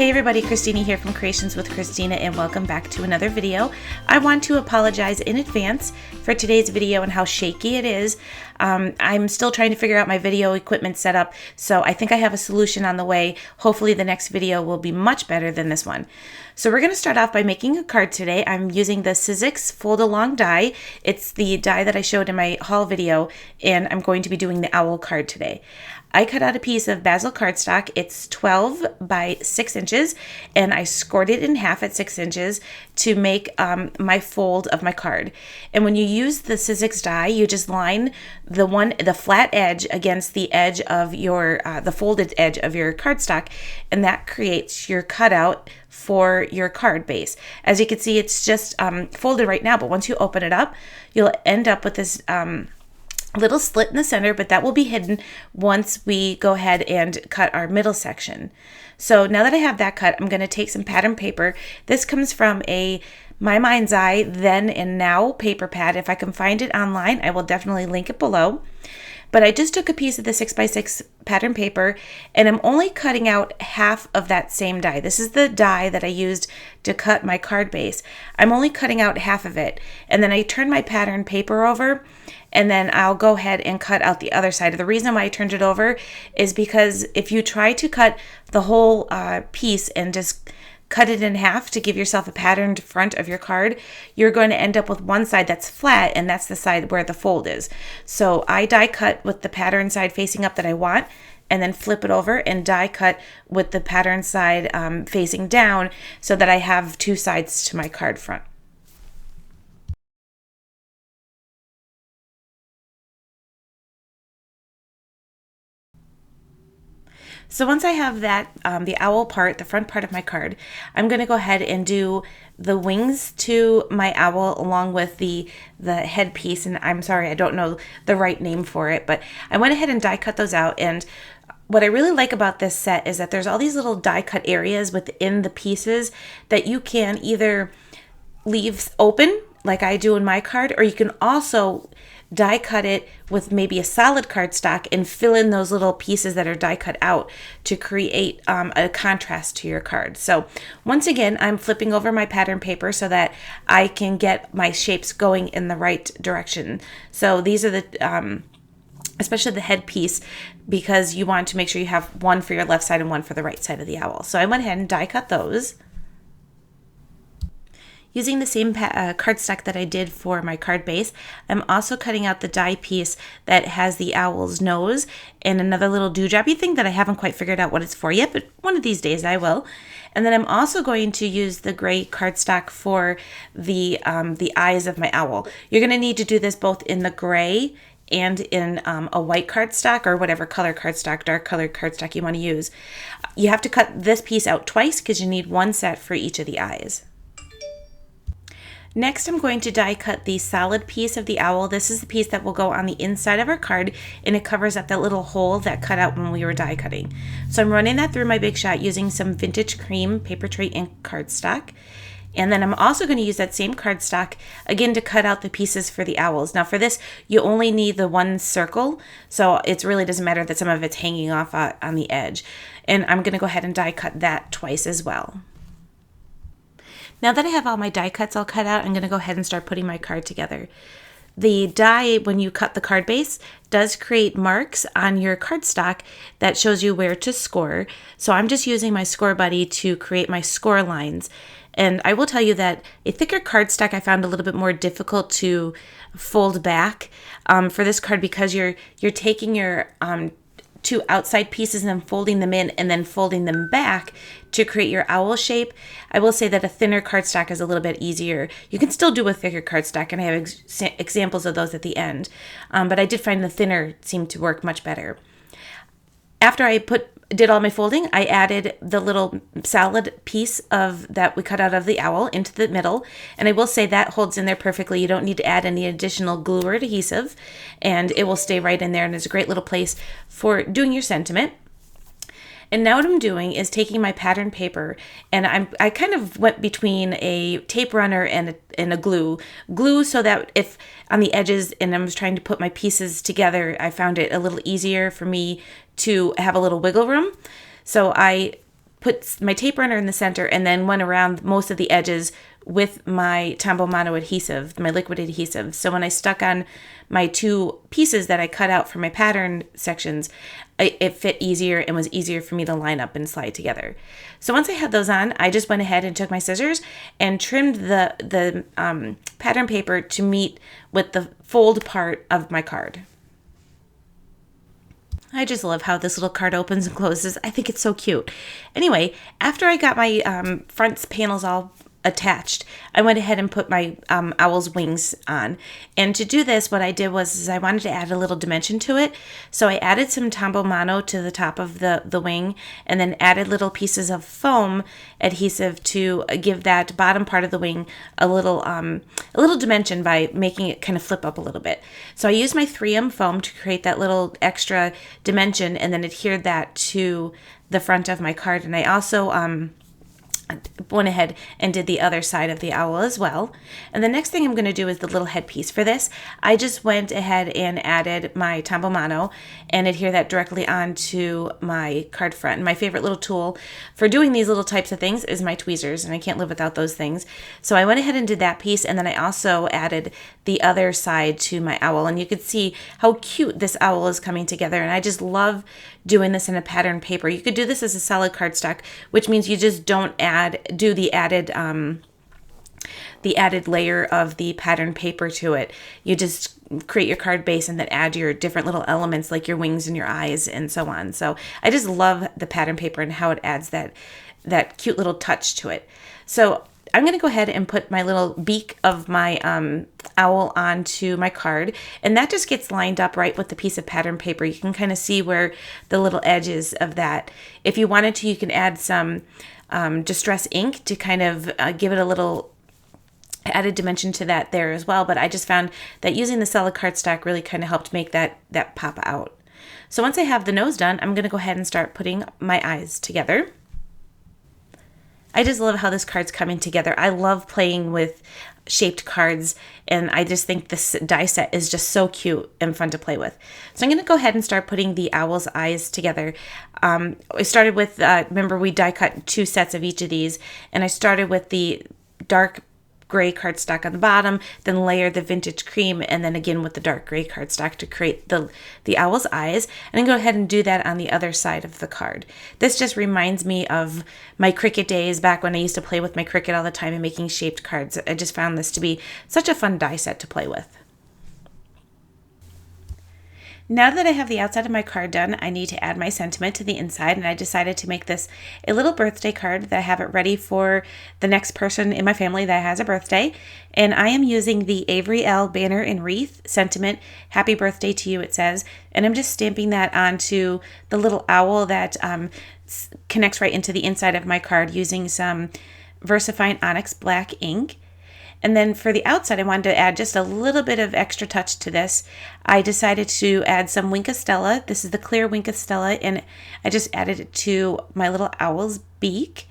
Hey everybody, Christina here from Creations with Christina, and welcome back to another video. I want to apologize in advance for today's video and how shaky it is. I'm still trying to figure out my video equipment setup, so I think I have a solution on the way. Hopefully the next video will be much better than this one. So we're going to start off by making a card today. I'm using the Sizzix Fold-A-Long Die. It's the die that I showed in my haul video, and I'm going to be doing the owl card today. I cut out a piece of basil cardstock. It's 12 by 6 inches, and I scored it in half at 6 inches to make my fold of my card. And when you use the Sizzix die, you just line the flat edge against the edge of your the folded edge of your cardstock, and that creates your cutout for your card base. As you can see, it's just folded right now, but once you open it up, you'll end up with this little slit in the center, but that will be hidden once we go ahead and cut our middle section. So now that I have that cut, I'm going to take some pattern paper. This comes from a My Mind's Eye Then and Now paper pad. If I can find it online, I will definitely link it below. But I just took a piece of the 6x6 pattern paper, and I'm only cutting out half of that same die. This is the die that I used to cut my card base. I'm only cutting out half of it, and then I turn my pattern paper over, and then I'll go ahead and cut out the other side. The reason why I turned it over is because if you try to cut the whole piece and just cut it in half to give yourself a patterned front of your card, you're going to end up with one side that's flat, and that's the side where the fold is. So I die cut with the pattern side facing up that I want, and then flip it over and die cut with the pattern side facing down so that I have two sides to my card front. So once I have that, the owl part, the front part of my card, I'm going to go ahead and do the wings to my owl along with the headpiece. And I'm sorry, I don't know the right name for it, but I went ahead and die cut those out. And what I really like about this set is that there's all these little die cut areas within the pieces that you can either leave open like I do in my card, or you can also die cut it with maybe a solid cardstock and fill in those little pieces that are die cut out to create a contrast to your card. So once again, I'm flipping over my pattern paper so that I can get my shapes going in the right direction. So these are the especially the headpiece, because you want to make sure you have one for your left side and one for the right side of the owl. So I went ahead and die cut those. Using the same cardstock that I did for my card base, I'm also cutting out the die piece that has the owl's nose and another little dewdroppy thing that I haven't quite figured out what it's for yet, but one of these days I will. And then I'm also going to use the gray cardstock for the eyes of my owl. You're going to need to do this both in the gray and in a white cardstock, or whatever color cardstock, dark colored cardstock you want to use. You have to cut this piece out twice because you need one set for each of the eyes. Next, I'm going to die cut the solid piece of the owl. This is the piece that will go on the inside of our card, and it covers up that little hole that cut out when we were die cutting. So I'm running that through my Big Shot using some vintage cream paper tray ink cardstock. And then I'm also going to use that same cardstock again to cut out the pieces for the owls. Now for this, you only need the one circle, so it really doesn't matter that some of it's hanging off on the edge. And I'm going to go ahead and die cut that twice as well. Now that I have all my die cuts all cut out, I'm going to go ahead and start putting my card together. The die, when you cut the card base, does create marks on your cardstock that shows you where to score. So I'm just using my Score Buddy to create my score lines. And I will tell you that a thicker cardstock I found a little bit more difficult to fold back for this card, because you're taking your two outside pieces and then folding them in and then folding them back to create your owl shape. I will say that a thinner cardstock is a little bit easier. You can still do a thicker cardstock, and I have examples of those at the end. But I did find the thinner seemed to work much better. After I did all my folding, I added the little solid piece of that we cut out of the owl into the middle, and I will say that holds in there perfectly. You don't need to add any additional glue or adhesive, and it will stay right in there, and it's a great little place for doing your sentiment. And now what I'm doing is taking my pattern paper, and I kind of went between a tape runner and a glue so that if on the edges and I was trying to put my pieces together, I found it a little easier for me to have a little wiggle room. So I put my tape runner in the center and then went around most of the edges with my Tombow Mono adhesive, my liquid adhesive. So when I stuck on my 2 pieces that I cut out for my pattern sections, it fit easier and was easier for me to line up and slide together. So once I had those on, I just went ahead and took my scissors and trimmed the pattern paper to meet with the fold part of my card. I just love how this little card opens and closes. I think it's so cute. Anyway, after I got my front panels all attached, I went ahead and put my owl's wings on. And to do this, what I did was I wanted to add a little dimension to it. So I added some Tombow Mono to the top of the wing, and then added little pieces of foam adhesive to give that bottom part of the wing a little dimension by making it kind of flip up a little bit. So I used my 3M foam to create that little extra dimension, and then adhered that to the front of my card. And I also went ahead and did the other side of the owl as well. And the next thing I'm going to do is the little headpiece for this. I just went ahead and added my Tombow Mono and adhere that directly onto my card front. And my favorite little tool for doing these little types of things is my tweezers, and I can't live without those things. So I went ahead and did that piece, and then I also added the other side to my owl. And you can see how cute this owl is coming together, and I just love doing this in a pattern paper. You could do this as a solid cardstock, which means you just don't do the added layer of the pattern paper to it. You just create your card base and then add your different little elements like your wings and your eyes and so on. So I just love the pattern paper and how it adds that cute little touch to it. So I'm going to go ahead and put my little beak of my owl onto my card, and that just gets lined up right with the piece of pattern paper. You can kind of see where the little edges of that. If you wanted to, you can add some distress ink to kind of give it a little added dimension to that there as well. But I just found that using the solid cardstock really kind of helped make that pop out. So once I have the nose done, I'm going to go ahead and start putting my eyes together. I just love how this card's coming together. I love playing with shaped cards, and I just think this die set is just so cute and fun to play with. So I'm going to go ahead and start putting the owl's eyes together. I started with, remember we die cut 2 sets of each of these, and I started with the dark gray cardstock on the bottom, then layer the vintage cream, and then again with the dark gray cardstock to create the owl's eyes. And then go ahead and do that on the other side of the card. This just reminds me of my Cricut days back when I used to play with my Cricut all the time and making shaped cards. I just found this to be such a fun die set to play with. Now that I have the outside of my card done, I need to add my sentiment to the inside, and I decided to make this a little birthday card that I have it ready for the next person in my family that has a birthday. And I am using the Avery L. Banner and Wreath sentiment, happy birthday to you, it says, and I'm just stamping that onto the little owl that connects right into the inside of my card using some VersaFine Onyx Black ink. And then for the outside, I wanted to add just a little bit of extra touch to this. I decided to add some Wink of Stella. This is the clear Wink of Stella, and I just added it to my little owl's beak.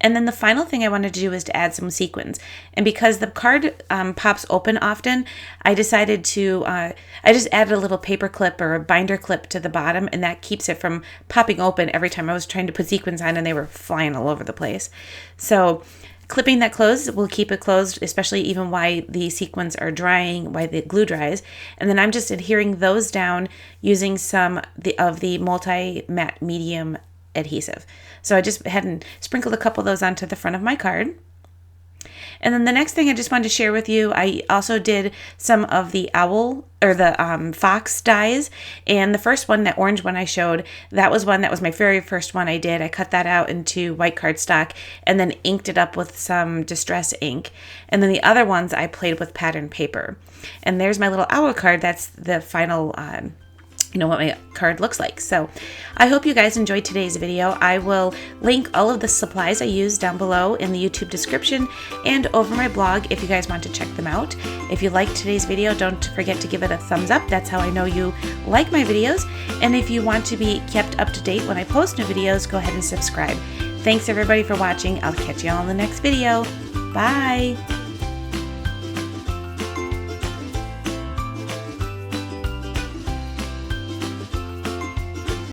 And then the final thing I wanted to do is to add some sequins. And because the card pops open often, I decided to, I just added a little paper clip or a binder clip to the bottom, and that keeps it from popping open every time I was trying to put sequins on and they were flying all over the place. So clipping that closed will keep it closed, especially even while the sequins are drying, while the glue dries. And then I'm just adhering those down using some of the multi-matte medium adhesive. So I just had and sprinkled a couple of those onto the front of my card. And then the next thing I just wanted to share with you, I also did some of the owl or the fox dies. And the first one, that orange one I showed, that was my very first one I did. I cut that out into white cardstock and then inked it up with some distress ink. And then the other ones I played with pattern paper. And there's my little owl card. That's the final what my card looks like. So I hope you guys enjoyed today's video. I will link all of the supplies I use down below in the YouTube description and over my blog if you guys want to check them out. If you liked today's video, don't forget to give it a thumbs up. That's how I know you like my videos. And if you want to be kept up to date when I post new videos, go ahead and subscribe. Thanks everybody for watching. I'll catch you all in the next video. Bye!